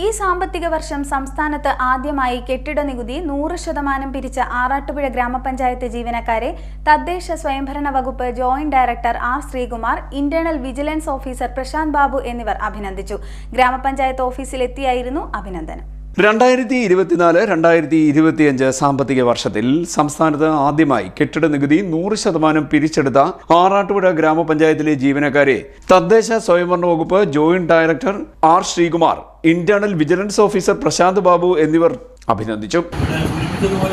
ഈ സാമ്പത്തിക വർഷം സംസ്ഥാനത്ത് ആദ്യമായി കെട്ടിട നികുതി 100% പിരിച്ച ആറാട്ടുപുഴ ഗ്രാമപഞ്ചായത്ത് ജീവനക്കാരെ തദ്ദേശ സ്വയംഭരണ വകുപ്പ് joint director R Sreekumar, internal vigilance officer Prashanth Babu എന്നിവർ അഭിനന്ദിച്ചു. ഗ്രാമപഞ്ചായത്ത് ഓഫീസിലെത്തിയായിരുന്നു അഭിനന്ദനം. 2024-2025 സാമ്പത്തിക വർഷത്തിൽ സംസ്ഥാനത്ത് ആദ്യമായി കെട്ടിട നികുതി 100% പിരിച്ചെടുത്ത ആറാട്ടുപുഴ ഗ്രാമപഞ്ചായത്തിലെ ജീവനക്കാരെ തദ്ദേശ സ്വയംഭരണ വകുപ്പ് joint director R Sreekumar, internal vigilance officer Prashanth Babu എന്നിവർ അഭിനന്ദിച്ചു.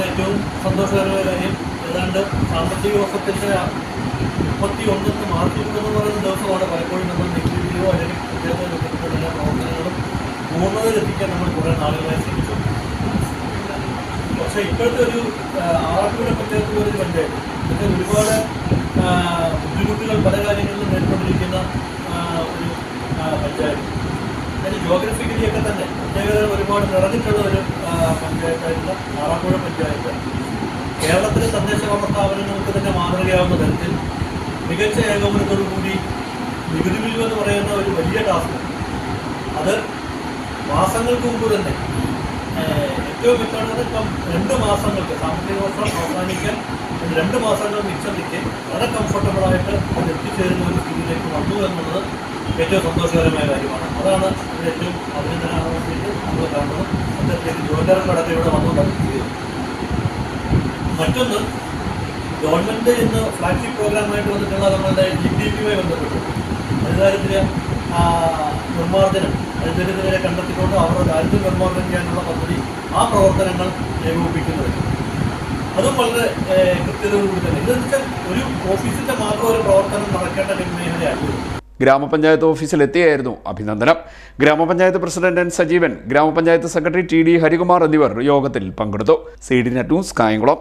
ഏറ്റവും സന്തോഷകരമായ കാര്യം ഏതാണ്ട് സാമ്പത്തിക വർഷത്തിന്റെ 31 മാർച്ച് 1 പറയുന്ന ദിവസമാണ് പലപ്പോഴും നമ്മൾ നികുതിയോ അല്ലെങ്കിൽ എല്ലാ പ്രവർത്തനങ്ങളും പൂർണ്ണതയിലെത്തിക്കാൻ നമ്മൾ കുറേ നാളുകളായി ശ്രമിച്ചു. പക്ഷേ ഇപ്പോഴത്തെ ഒരു ആറാട്ടുപുഴ പഞ്ചായത്തിലെ ഒരു പഞ്ചായത്ത് ഇതൊക്കെ ഒരുപാട് ബുദ്ധിമുട്ടുകൾ പല കാര്യങ്ങളിലും നേരിട്ടുകൊണ്ടിരിക്കുന്ന ഒരു പഞ്ചായത്ത്. അതിന് ജോഗ്രഫിക്കലിയൊക്കെ തന്നെ പ്രത്യേകത ഒരുപാട് നിറഞ്ഞിട്ടുള്ള ഒരു പഞ്ചായത്തായിട്ടുള്ള ആറാട്ടുപുഴ പഞ്ചായത്ത് കേരളത്തിലെ തദ്ദേശഭരണ സ്ഥാപനങ്ങൾക്ക് തന്നെ മാതൃകയാവുന്ന തരത്തിൽ മികച്ച ഏകോപനത്തോടുകൂടി നികുതി ബില്ല് എന്ന് പറയുന്ന ഒരു വലിയ ടാസ്ക് അത് മാസങ്ങൾക്ക് മുമ്പ് തന്നെ ഏറ്റവും വ്യക്തമാണത്. ഇപ്പം 2 മാസങ്ങൾക്ക് സാമ്പത്തിക വർഷം അവസാനിക്കാൻ 2 മാസങ്ങൾ മിച്ചം നിൽക്കെ വളരെ കംഫർട്ടബിളായിട്ട് അത് എത്തിച്ചേരുന്ന ഒരു സ്ഥിതിയിലേക്ക് വന്നു എന്നുള്ളത് ഏറ്റവും സന്തോഷകരമായ കാര്യമാണ്. അതാണ് ഇവിടെ ഏറ്റവും അഭിനന്ദനാണ് വേണ്ടിയിട്ട് നമ്മൾ കാണുന്നത്. അദ്ദേഹത്തേക്ക് ജോലിക്കാരുടെ അടക്കം ഇവിടെ വന്നുകൊണ്ടാണ് ചെയ്തത്. മറ്റൊന്ന്, ഗവൺമെൻറ് ഇന്ന് ഫ്ലാഗ്ഷിപ്പ് പ്രോഗ്രാമായിട്ട് വന്നിട്ടുള്ള നമ്മളുടെ GDP-യുമായി ബന്ധപ്പെട്ട് അധികാരത്തിലെ നിർമ്മാർജ്ജനം ദരിദ്രരെ കണ്ടെത്തിക്കൊണ്ട് അവരുടെ ദാരിദ്ര്യം നിർമ്മാർജ്ജനം ചെയ്യാനുള്ള പദ്ധതി ആ പ്രവർത്തനങ്ങൾ ഏകോപിപ്പിക്കുന്നത് അതും വളരെ കൃത്യതയോടുകൂടി തന്നെ. ഇതെന്ന് വെച്ചാൽ ഒരു ഓഫീസിന്റെ മാത്രം ഒരു പ്രവർത്തനം നടക്കേണ്ട മേഖലയാണ്. ഗ്രാമപഞ്ചായത്ത് ഓഫീസിലെത്തിയായിരുന്നു അഭിനന്ദനം. ഗ്രാമപഞ്ചായത്ത് പ്രസിഡന്റ് എൻ സജീവൻ, ഗ്രാമപഞ്ചായത്ത് സെക്രട്ടറി TD ഹരികുമാർ എന്നിവർ യോഗത്തിൽ പങ്കെടുത്തു. CDNet news, Kayamkulam.